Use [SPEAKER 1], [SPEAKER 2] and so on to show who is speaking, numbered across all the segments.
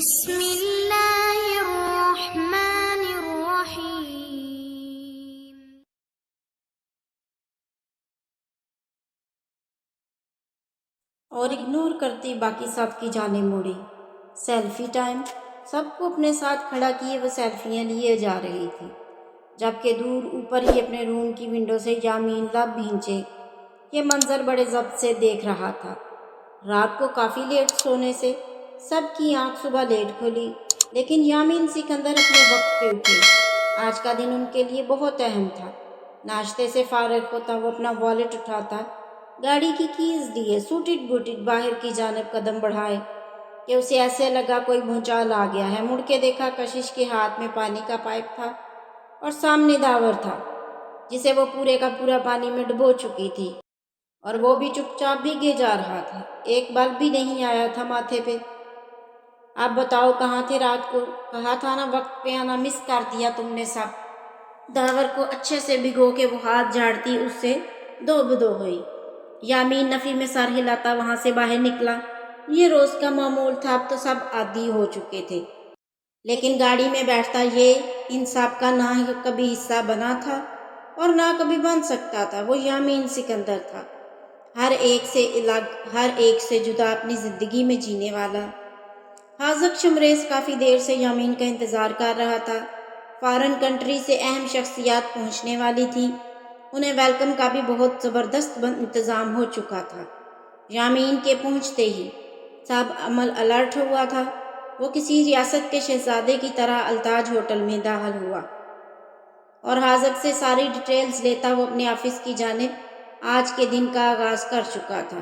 [SPEAKER 1] بسم اللہ الرحمن الرحیم۔
[SPEAKER 2] اور اگنور کرتی باقی سب کی جانب مڑی۔ Selfie time. سب کو اپنے ساتھ کھڑا کیے وہ سیلفیاں لیے جا رہی تھی، جبکہ دور اوپر ہی اپنے روم کی ونڈو سے یامین لب بھینچے یہ منظر بڑے ضبط سے دیکھ رہا تھا۔ رات کو کافی لیٹ سونے سے سب کی آنکھ صبح لیٹ کھلی، لیکن یامین سکندر اپنے وقت پہ اٹھی۔ آج کا دن ان کے لیے بہت اہم تھا۔ ناشتے سے فارغ ہوتا وہ اپنا والیٹ اٹھاتا، گاڑی کی کیز لیے سوٹڈ بوٹڈ باہر کی جانب قدم بڑھائے کہ اسے ایسے لگا کوئی بھونچال آ گیا ہے۔ مڑ کے دیکھا کشش کے ہاتھ میں پانی کا پائپ تھا اور سامنے داور تھا جسے وہ پورے کا پورا پانی میں ڈبو چکی تھی، اور وہ بھی چپ چاپ بھیگے جا رہا تھا۔ ایک بل بھی نہیں آیا تھا ماتھے پہ۔ اب بتاؤ کہاں تھے رات کو؟ کہا تھا نا وقت پہ آنا، مس کر دیا تم نے سب۔ داور کو اچھے سے بھگو کے وہ ہاتھ جھاڑتی اس سے دو بدو ہوئی۔ یامین نفی میں سر ہلاتا وہاں سے باہر نکلا۔ یہ روز کا معمول تھا، اب تو سب عادی ہو چکے تھے، لیکن گاڑی میں بیٹھتا یہ ان سب کا نہ ہی کبھی حصہ بنا تھا اور نہ کبھی بن سکتا تھا۔ وہ یامین سکندر تھا، ہر ایک سے الگ، ہر ایک سے جدا اپنی زندگی میں جینے والا۔ حاذق شمریز کافی دیر سے یامین کا انتظار کر رہا تھا۔ فارن کنٹری سے اہم شخصیات پہنچنے والی تھی، انہیں ویلکم کا بھی بہت زبردست انتظام ہو چکا تھا۔ یامین کے پہنچتے ہی سب عمل الرٹ ہوا تھا۔ وہ کسی ریاست کے شہزادے کی طرح التاج ہوٹل میں داخل ہوا اور حاذق سے ساری ڈیٹیلز لیتا وہ اپنے آفس کی جانب آج کے دن کا آغاز کر چکا تھا۔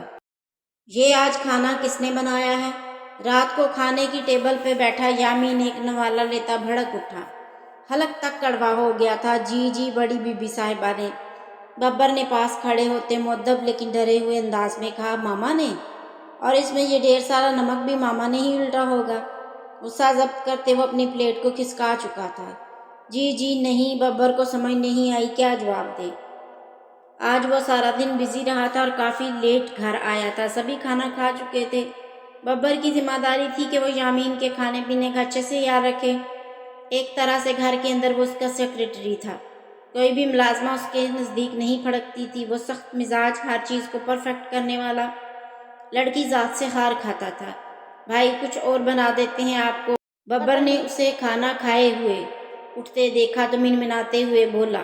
[SPEAKER 2] یہ آج کھانا کس نے بنایا ہے؟ رات کو کھانے کی ٹیبل پہ بیٹھا یامین ایک نوالہ لیتا بھڑک اٹھا۔ حلق تک کڑوا ہو گیا تھا۔ جی بڑی بی بی صاحبہ نے، ببر نے پاس کھڑے ہوتے مؤدب لیکن ڈرے ہوئے انداز میں کہا، ماما نے؟ اور اس میں یہ ڈھیر سارا نمک بھی ماما نے ہی الٹا ہوگا۔ غصہ ضبط کرتے وہ اپنی پلیٹ کو کھسکا چکا تھا۔ جی نہیں، ببر کو سمجھ نہیں آئی کیا جواب دے۔ آج وہ سارا دن بزی رہا تھا اور کافی لیٹ گھر آیا تھا۔ سبھی کھانا کھا چکے تھے۔ ببر کی ذمہ داری تھی کہ وہ یامین کے کھانے پینے کا اچھے سے خیال رکھے۔ ایک طرح سے گھر کے اندر وہ اس کا سیکریٹری تھا۔ کوئی بھی ملازمہ اس کے نزدیک نہیں پھڑکتی تھی۔ وہ سخت مزاج، ہر چیز کو پرفیکٹ کرنے والا لڑکی ذات سے خار کھاتا تھا۔ بھائی کچھ اور بنا دیتے ہیں آپ کو؟ ببر نے اسے کھانا کھائے ہوئے اٹھتے دیکھا تو منمناتے ہوئے بولا،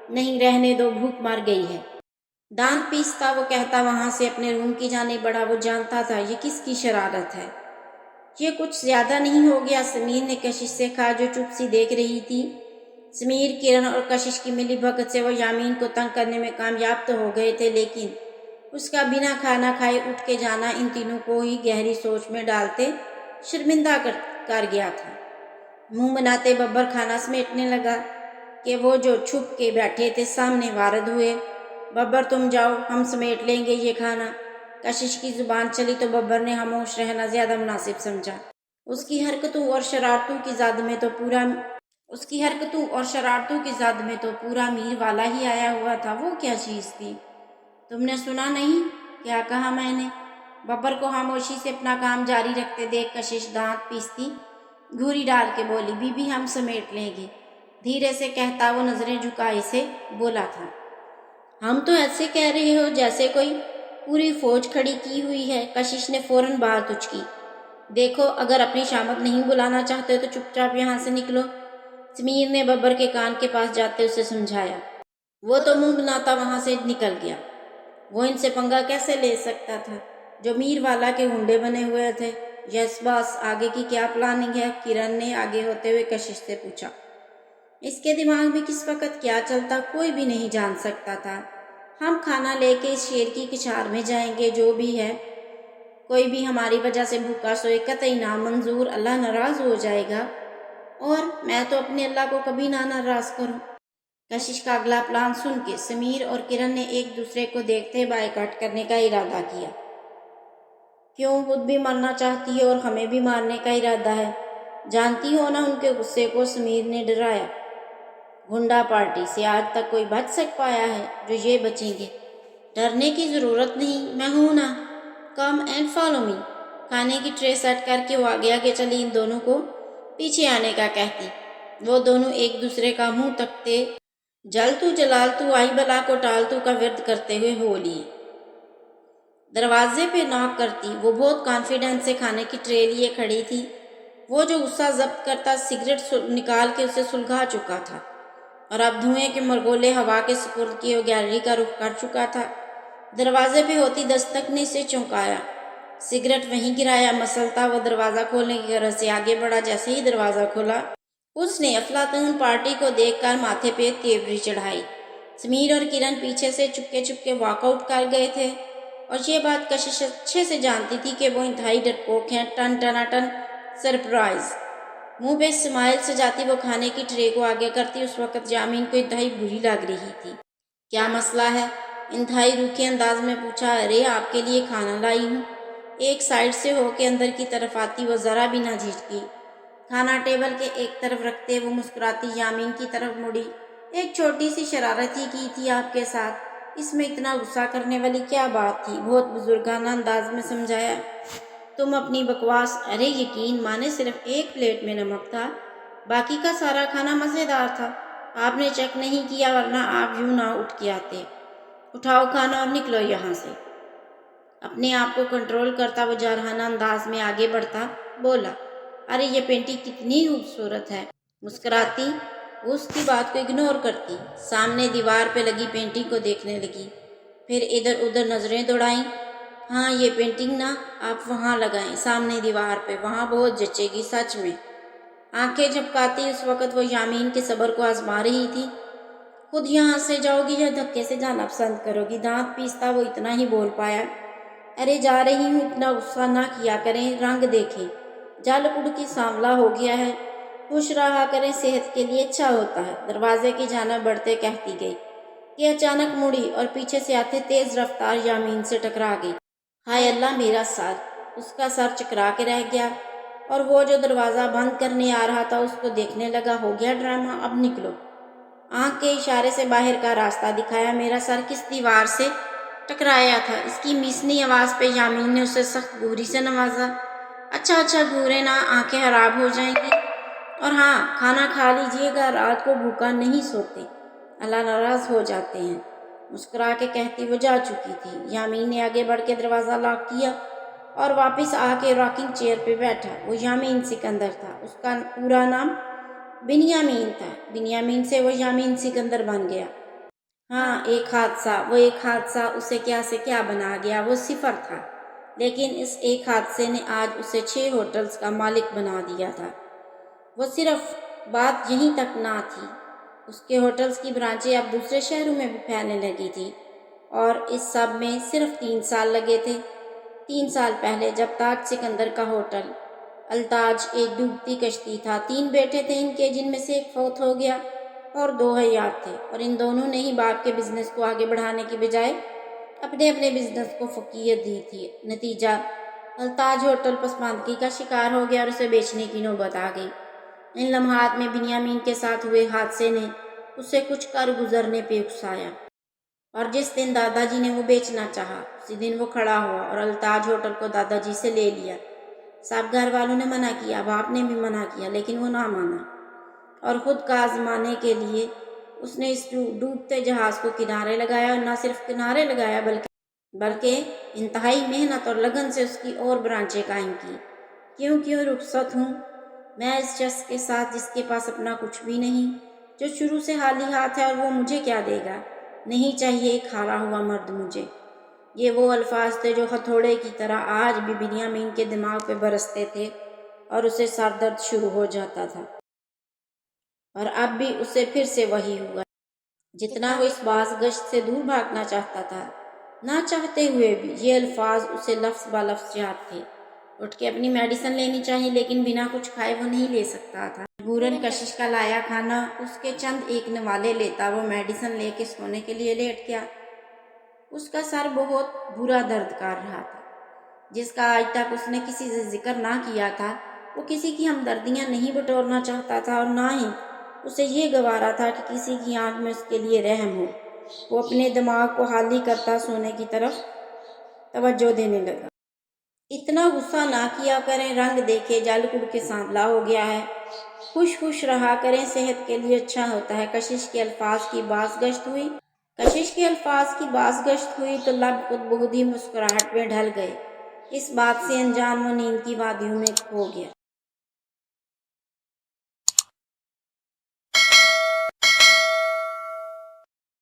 [SPEAKER 2] نہیں رہنے دو، بھوک مار گئی ہے۔ دانت پیستا وہ کہتا وہاں سے اپنے روم کی جانب بڑھا۔ وہ جانتا تھا یہ کس کی شرارت ہے۔ یہ کچھ زیادہ نہیں ہو گیا؟ سمیر نے کشش سے کہا جو چپ سی دیکھ رہی تھی۔ سمیر، کرن اور کشش کی ملی بھگت سے وہ یامین کو تنگ کرنے میں کامیاب تو ہو گئے تھے، لیکن اس کا بنا کھانا کھائے اٹھ کے جانا ان تینوں کو ہی گہری سوچ میں ڈالتے شرمندہ کر گیا تھا۔ منہ بناتے ببر کھانا سمیٹنے لگا کہ وہ جو چھپ کے بیٹھے تھے سامنے وارد ہوئے۔ ببر تم جاؤ، ہم سمیٹ لیں گے یہ کھانا۔ کشش کی زبان چلی تو ببر نے خاموش رہنا زیادہ مناسب سمجھا۔ اس کی حرکتوں اور شرارتوں کی زد میں تو پورا میر والا ہی آیا ہوا تھا۔ وہ کیا چیز تھی؟ تم نے سنا نہیں؟ کیا کہا میں نے؟ ببر کو خاموشی سے اپنا کام جاری رکھتے دیکھ کشش دانت پیستی گھوری ڈال کے بولی، بی بی ہم سمیٹ لیں گے۔ دھیرے سے کہتا وہ نظریں جھکائے سے بولا تھا، ہم تو ایسے کہہ رہے ہو جیسے کوئی پوری فوج کھڑی کی ہوئی ہے۔ کشش نے فوراً بات اچکی، دیکھو اگر اپنی شامت نہیں بلانا چاہتے تو چپ چاپ یہاں سے نکلو۔ سمیر نے ببر کے کان کے پاس جاتے اسے سمجھایا۔ وہ تو منہ بناتا وہاں سے نکل گیا۔ وہ ان سے پنگا کیسے لے سکتا تھا جو میر والا کے گنڈے بنے ہوئے تھے؟ یس باس، آگے کی کیا پلاننگ ہے؟ کرن نے آگے ہوتے ہوئے کشش سے پوچھا۔ اس کے دماغ میں کس وقت کیا چلتا کوئی بھی نہیں جان سکتا تھا۔ ہم کھانا لے کے اس شیر کی کچھار میں جائیں گے، جو بھی ہے، کوئی بھی ہماری وجہ سے بھوکا سوئے قطعی نامنظور، اللہ ناراض ہو جائے گا، اور میں تو اپنے اللہ کو کبھی نہ ناراض کروں۔ کشش کا اگلا پلان سن کے سمیر اور کرن نے ایک دوسرے کو دیکھتے بائیکاٹ کرنے کا ارادہ کیا۔ کیوں؟ خود بھی مرنا چاہتی ہے اور ہمیں بھی مارنے کا ارادہ ہے؟ جانتی ہو نا ان کے غصے کو؟ سمیر نے ڈرایا۔ گنڈا پارٹی سے آج تک کوئی بچ سک پایا ہے جو یہ بچیں گے؟ ڈرنے کی ضرورت نہیں، میں ہوں نا، کم اینڈ فالو می۔ کھانے کی ٹرے سیٹ کر کے وہ آگے آگے چلی، ان دونوں کو پیچھے آنے کا کہتی۔ وہ دونوں ایک دوسرے کا منہ تکتے، جل تو جلال تو آئی بلا کو ٹال تو کا ورد کرتے ہوئے ہو لیے۔ دروازے پہ ناک کرتی۔ وہ بہت کانفیڈنس سے کھانے کی ٹرے لیے کھڑی تھی۔ وہ جو غصہ ضبط کرتا سگریٹ نکال کے اسے سلگھا چکا تھا اور اب دھوئیں کے مرغولے ہوا کے سپرد کیے وہ گیلری کا رخ کر چکا تھا۔ دروازے پہ ہوتی دستک نے اسے چونکایا، سگریٹ وہیں گرایا مسلتا وہ دروازہ کھولنے کی غرض سے آگے بڑھا۔ جیسے ہی دروازہ کھولا اس نے افلاطون پارٹی کو دیکھ کر ماتھے پہ تیوری چڑھائی۔ سمیر اور کرن پیچھے سے چپکے چپکے واک آؤٹ کر گئے تھے اور یہ بات کشش اچھے سے جانتی تھی کہ وہ انتہائی ڈرپوک ہیں۔ ٹن ٹنا ٹن سرپرائز! منہ پہ اسمائل سجاتی وہ کھانے کی ٹرے کو آگے کرتی۔ اس وقت یامین کو انتہائی بری لگ رہی تھی۔ کیا مسئلہ ہے؟ انتہائی روکھے انداز میں پوچھا۔ ارے آپ کے لیے کھانا لائی ہوں۔ ایک سائڈ سے ہو کے اندر کی طرف آتی وہ ذرا بھی نہ جھجکی۔ کھانا ٹیبل کے ایک طرف رکھتے وہ مسکراتی یامین کی طرف مڑی۔ ایک چھوٹی سی شرارت ہی کی تھی آپ کے ساتھ، اس میں اتنا غصہ کرنے والی کیا بات تھی؟ بہت بزرگانہ انداز میں سمجھایا۔ تم اپنی بکواس۔ ارے یقین مانے صرف ایک پلیٹ میں نمک تھا، باقی کا سارا کھانا مزیدار تھا۔ آپ نے چیک نہیں کیا ورنہ آپ یوں نہ اٹھ کے آتے۔ اٹھاؤ کھانا اور نکلو یہاں سے۔ اپنے آپ کو کنٹرول کرتا وہ جارحانہ انداز میں آگے بڑھتا بولا، ارے یہ پینٹنگ کتنی خوبصورت ہے۔ مسکراتی وہ اس کی بات کو اگنور کرتی، سامنے دیوار پہ لگی پینٹنگ کو دیکھنے لگی، پھر ادھر ادھر نظریں دوڑائیں۔ ہاں یہ پینٹنگ نا آپ وہاں لگائیں سامنے دیوار پہ، وہاں بہت جچے گی سچ میں۔ آنکھیں جھپکاتی اس وقت وہ یامین کے صبر کو آزما رہی تھی۔ خود یہاں سے جاؤ گی یا دھکے سے جانا پسند کرو گی؟ دانت پیستا وہ اتنا ہی بول پایا۔ ارے جا رہی ہوں، اتنا غصہ نہ کیا کریں، رنگ دیکھیں، جل اڑ کی سانولا ہو گیا ہے، خوش رہا کریں، صحت کے لیے اچھا ہوتا ہے۔ دروازے کی جانب بڑھتے کہتی گئی کہ اچانک مڑی اور پیچھے سے آتے تیز رفتار یامین سے ٹکرا گئی۔ ہائے اللہ میرا سر! اس کا سر چکرا کے رہ گیا اور وہ جو دروازہ بند کرنے آ رہا تھا اس کو دیکھنے لگا۔ ہو گیا ڈرامہ، اب نکلو۔ آنکھ کے اشارے سے باہر کا راستہ دکھایا۔ میرا سر کس دیوار سے ٹکرایا تھا؟ اس کی میسنی آواز پہ یامین نے اسے سخت گوری سے نوازا۔ اچھا اچھا گورے نا، آنکھیں خراب ہو جائیں گی، اور ہاں کھانا کھا لیجیے گا، رات کو بھوکا نہیں سوتے، اللہ ناراض ہو جاتے ہیں۔ مسکرا کے کہتی وہ جا چکی تھی۔ یامین نے آگے بڑھ کے دروازہ لاک کیا اور واپس آ کے راکنگ چیئر پہ بیٹھا۔ وہ یامین سکندر تھا، اس کا پورا نام بنیامین تھا۔ بنیامین سے وہ یامین سکندر بن گیا۔ ہاں ایک حادثہ اسے کیا سے کیا بنا گیا۔ وہ صفر تھا، لیکن اس ایک حادثے نے آج اسے 6 ہوٹلز کا مالک بنا دیا تھا۔ وہ صرف بات یہیں تک نہ تھی، اس کے ہوٹلز کی برانچیں اب دوسرے شہروں میں بھی پھیلنے لگی تھی، اور اس سب میں صرف 3 سال لگے تھے۔ 3 سال پہلے جب تاج سکندر کا ہوٹل التاج ایک ڈوبتی کشتی تھا، 3 بیٹے تھے ان کے، جن میں سے ایک فوت ہو گیا اور 2 حیات تھے، اور ان دونوں نے ہی باپ کے بزنس کو آگے بڑھانے کی بجائے اپنے بزنس کو فوقیت دی تھی۔ نتیجہ التاج ہوٹل پسماندگی کا شکار ہو گیا اور اسے بیچنے کی نوبت آ گئی۔ ان لمحات میں بنیامین کے ساتھ ہوئے حادثے نے اسے کچھ کر گزرنے پہ اکسایا، اور جس دن دادا جی نے وہ بیچنا چاہا اسی دن وہ کھڑا ہوا اور التاج ہوٹل کو دادا جی سے لے لیا۔ سب گھر والوں نے منع کیا، باپ نے بھی منع کیا، لیکن وہ نہ مانا، اور خود کا آزمانے کے لیے اس نے اس ڈوبتے جہاز کو کنارے لگایا، اور نہ صرف کنارے لگایا بلکہ انتہائی محنت اور لگن سے اس کی اور برانچیں قائم کی۔ کیوں رخصت ہوں میں اس شخص کے ساتھ جس کے پاس اپنا کچھ بھی نہیں، جو شروع سے خالی ہاتھ ہے، اور وہ مجھے کیا دے گا؟ نہیں چاہیے ایک ہارا ہوا مرد مجھے۔ یہ وہ الفاظ تھے جو ہتھوڑے کی طرح آج بھی بنیامین کے دماغ پہ برستے تھے، اور اسے سر درد شروع ہو جاتا تھا، اور اب بھی اسے پھر سے وہی ہوا۔ جتنا وہ اس باز گشت سے دور بھاگنا چاہتا تھا، نہ چاہتے ہوئے بھی یہ الفاظ اسے لفظ با لفظ یاد تھے۔ اٹھ کے اپنی میڈیسن لینی چاہیے، لیکن بنا کچھ کھائے وہ نہیں لے سکتا تھا۔ مجبوراً کشش کا لایا کھانا اس کے چند ایک نوالے لیتا وہ میڈیسن لے کے سونے کے لیے لیٹ گیا۔ اس کا سر بہت برا درد کر رہا تھا، جس کا آج تک اس نے کسی سے ذکر نہ کیا تھا۔ وہ کسی کی ہمدردیاں نہیں بٹورنا چاہتا تھا، اور نہ ہی اسے یہ گوارا تھا کہ کسی کی آنکھ میں اس کے لیے رحم ہو۔ وہ اپنے دماغ کو خالی کرتا سونے کی طرف توجہ دینے لگا۔ اتنا غصہ نہ کیا کریں، رنگ دیکھے جل اڑ کے سانولا ہو گیا ہے۔ خوش خوش رہا کریں، صحت کے لیے اچھا ہوتا ہے۔ کشش کے الفاظ کی باز گشت ہوئی تو لب خود بخود ہی مسکراہٹ میں ڈھل گئے۔ اس بات سے انجان وہ نیند کی وادیوں میں کھو گیا۔